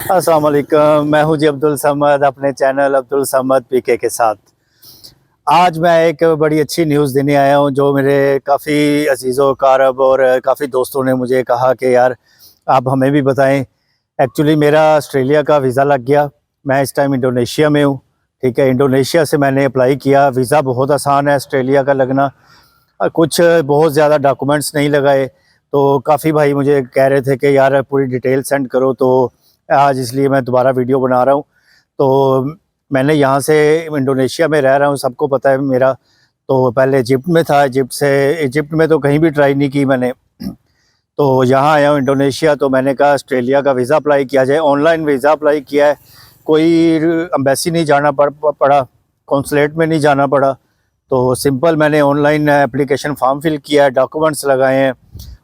अस्सलाम वालेकुम, मैं हूं जी अब्दुल समद अपने चैनल अब्दुल समद पीके के साथ। आज मैं एक बड़ी अच्छी न्यूज़ देने आया हूं जो मेरे काफ़ी अजीज़ों कारब और काफ़ी दोस्तों ने मुझे कहा कि यार आप हमें भी बताएं। एक्चुअली मेरा ऑस्ट्रेलिया का वीज़ा लग गया। मैं इस टाइम इंडोनेशिया में हूं। ठीक है, इंडोनेशिया से मैंने अप्लाई किया। वीज़ा बहुत आसान है ऑस्ट्रेलिया का लगना। कुछ बहुत ज़्यादा डॉक्यूमेंट्स नहीं लगाए, तो काफ़ी भाई मुझे कह रहे थे कि यार पूरी डिटेल सेंड करो, तो आज इसलिए मैं दोबारा वीडियो बना रहा हूँ। तो मैंने यहाँ से इंडोनेशिया में रह रहा हूँ, सबको पता है मेरा। तो पहले इजिप्ट में था, इजिप्ट में तो कहीं भी ट्राई नहीं की मैंने। तो यहाँ आया हूँ इंडोनेशिया, तो मैंने कहा ऑस्ट्रेलिया का वीज़ा अप्लाई किया जाए। ऑनलाइन वीज़ा अप्लाई किया है, कोई एम्बेसी नहीं जाना पड़ा, कौंसलेट में नहीं जाना पड़ा। तो सिंपल मैंने ऑनलाइन एप्लीकेशन फॉर्म फिल किया है, डॉक्यूमेंट्स लगाए हैं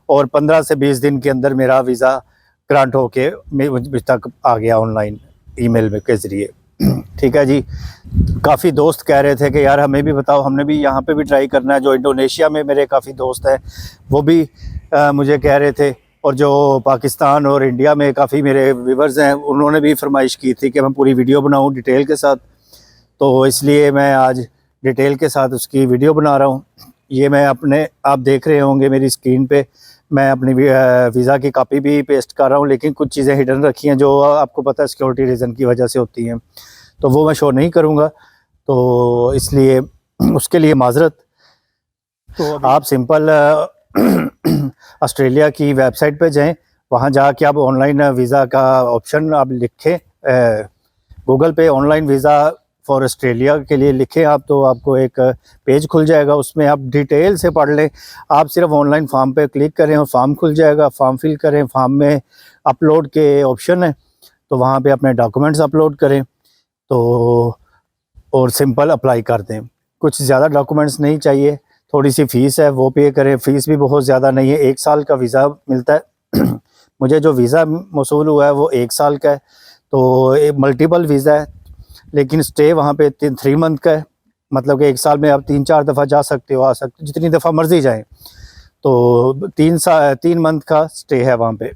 और 15 से 20 दिन के अंदर मेरा वीज़ा ग्रांट होके मुझ तक आ गया ऑनलाइन ईमेल में के ज़रिए। ठीक है जी। काफ़ी दोस्त कह रहे थे कि यार हमें भी बताओ, हमने भी यहाँ पे भी ट्राई करना है। जो इंडोनेशिया में मेरे काफ़ी दोस्त हैं वो भी मुझे कह रहे थे, और जो पाकिस्तान और इंडिया में काफ़ी मेरे व्यूवर्स हैं उन्होंने भी फरमाइश की थी कि मैं पूरी वीडियो बनाऊँ डिटेल के साथ। तो इसलिए मैं आज डिटेल के साथ उसकी वीडियो बना रहा हूँ। ये मैं आप देख रहे होंगे मेरी स्क्रीन पे, मैं अपनी वीज़ा की कॉपी भी पेस्ट कर रहा हूँ, लेकिन कुछ चीज़ें हिडन रखी हैं जो आपको पता है सिक्योरिटी रीज़न की वजह से होती हैं, तो वो मैं शो नहीं करूँगा, तो इसलिए उसके लिए माजरत। तो आप सिंपल ऑस्ट्रेलिया की वेबसाइट पे जाएं, वहाँ जाके आप ऑनलाइन वीज़ा का ऑप्शन आप लिखें, गूगल पे ऑनलाइन वीज़ा फॉर ऑस्ट्रेलिया के लिए लिखें आप, तो आपको एक पेज खुल जाएगा, उसमें आप डिटेल से पढ़ लें। आप सिर्फ ऑनलाइन फॉर्म पे क्लिक करें और फॉर्म खुल जाएगा, फॉर्म फिल करें। फॉर्म में अपलोड के ऑप्शन है, तो वहाँ पे अपने डॉक्यूमेंट्स अपलोड करें तो और सिंपल अप्लाई कर दें। कुछ ज़्यादा डॉक्यूमेंट्स नहीं चाहिए, थोड़ी सी फ़ीस है वो पे करें, फ़ीस भी बहुत ज़्यादा नहीं है। 1 साल का वीज़ा मिलता है। मुझे जो वीज़ा मौसूल हुआ है वो 1 साल का है, तो एक मल्टीपल वीज़ा है, लेकिन स्टे वहाँ पे 3 मंथ का है। मतलब कि 1 साल में आप 3-4 दफ़ा जा सकते हो, आ सकते हो, जितनी दफ़ा मर्ज़ी जाएँ। तो 3 मंथ का स्टे है वहाँ पे।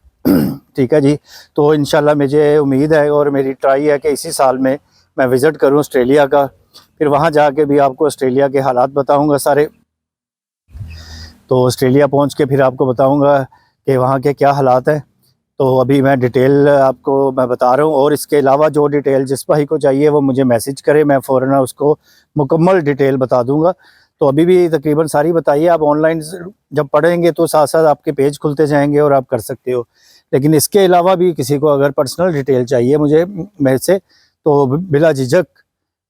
ठीक है जी। तो इंशाल्लाह मुझे उम्मीद है और मेरी ट्राई है कि इसी साल में मैं विज़िट करूँ ऑस्ट्रेलिया का। फिर वहाँ जाके भी आपको ऑस्ट्रेलिया के हालात बताऊँगा सारे। तो ऑस्ट्रेलिया पहुँच के फिर आपको बताऊँगा कि वहाँ के क्या हालात हैं। तो अभी मैं डिटेल आपको मैं बता रहा हूँ, और इसके अलावा जो डिटेल जिस भाई को चाहिए वो मुझे मैसेज करे, मैं फ़ौरन उसको मुकम्मल डिटेल बता दूँगा। तो अभी भी तकरीबन सारी बताइए। आप ऑनलाइन जब पढ़ेंगे तो साथ साथ आपके पेज खुलते जाएंगे और आप कर सकते हो। लेकिन इसके अलावा भी किसी को अगर पर्सनल डिटेल चाहिए मुझे मेरे से, तो बिला झिझक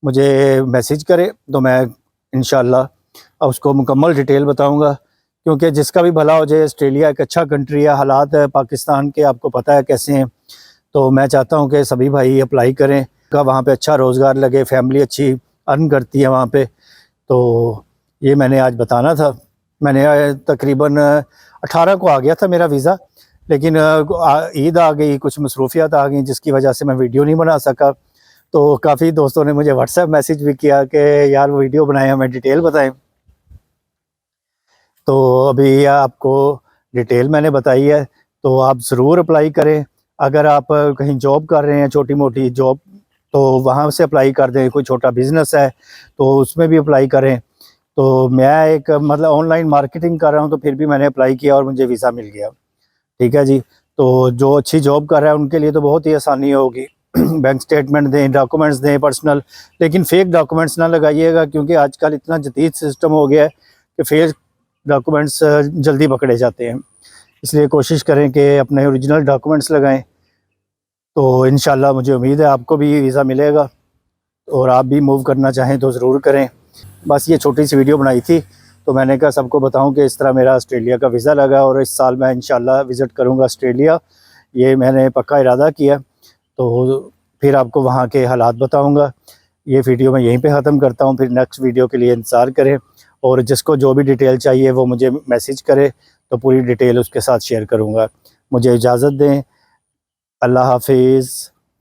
मुझे मैसेज करे, तो मैं इंशाल्लाह उसको मुकम्मल डिटेल बताऊँगा। क्योंकि जिसका भी भला हो जाए, ऑस्ट्रेलिया एक अच्छा कंट्री है। हालात है पाकिस्तान के आपको पता है कैसे हैं, तो मैं चाहता हूं कि सभी भाई अप्लाई करें, का वहाँ पे अच्छा रोज़गार लगे, फैमिली अच्छी अर्न करती है वहाँ पे। तो ये मैंने आज बताना था। मैंने तकरीबन 18 को आ गया था मेरा वीज़ा, लेकिन ईद आ गई, कुछ मसरूफियात आ गई जिसकी वजह से मैं वीडियो नहीं बना सका। तो काफ़ी दोस्तों ने मुझे व्हाट्सएप मैसेज भी किया कि यार वीडियो बनाएं, हमें डिटेल बताएं। तो अभी आपको डिटेल मैंने बताई है, तो आप ज़रूर अप्लाई करें। अगर आप कहीं जॉब कर रहे हैं, छोटी मोटी जॉब, तो वहाँ से अप्लाई कर दें। कोई छोटा बिज़नेस है तो उसमें भी अप्लाई करें। तो मैं एक मतलब ऑनलाइन मार्केटिंग कर रहा हूँ, तो फिर भी मैंने अप्लाई किया और मुझे वीज़ा मिल गया। ठीक है जी। तो जो अच्छी जॉब कर रहा है उनके लिए तो बहुत ही आसानी होगी। बैंक स्टेटमेंट दें, डॉक्यूमेंट्स दें पर्सनल, लेकिन फ़ेक डॉक्यूमेंट्स ना लगाइएगा, क्योंकि आजकल इतना जदीद सिस्टम हो गया है कि फ़ेक डॉक्यूमेंट्स जल्दी पकड़े जाते हैं। इसलिए कोशिश करें कि अपने ओरिजिनल डॉक्यूमेंट्स लगाएं। तो इंशाल्लाह मुझे उम्मीद है आपको भी वीज़ा मिलेगा, और आप भी मूव करना चाहें तो ज़रूर करें। बस ये छोटी सी वीडियो बनाई थी, तो मैंने कहा सबको बताऊं कि इस तरह मेरा ऑस्ट्रेलिया का वीज़ा लगा, और इस साल मैं इंशाल्लाह विज़िट करूंगा ऑस्ट्रेलिया। ये मैंने पक्का इरादा किया। तो फिर आपको वहाँ के हालात बताऊँगा। ये वीडियो मैं यहीं पे ख़त्म करता हूँ, फिर नेक्स्ट वीडियो के लिए इंतज़ार करें, और जिसको जो भी डिटेल चाहिए वो मुझे मैसेज करे, तो पूरी डिटेल उसके साथ शेयर करूँगा। मुझे इजाज़त दें। अल्लाह हाफिज़।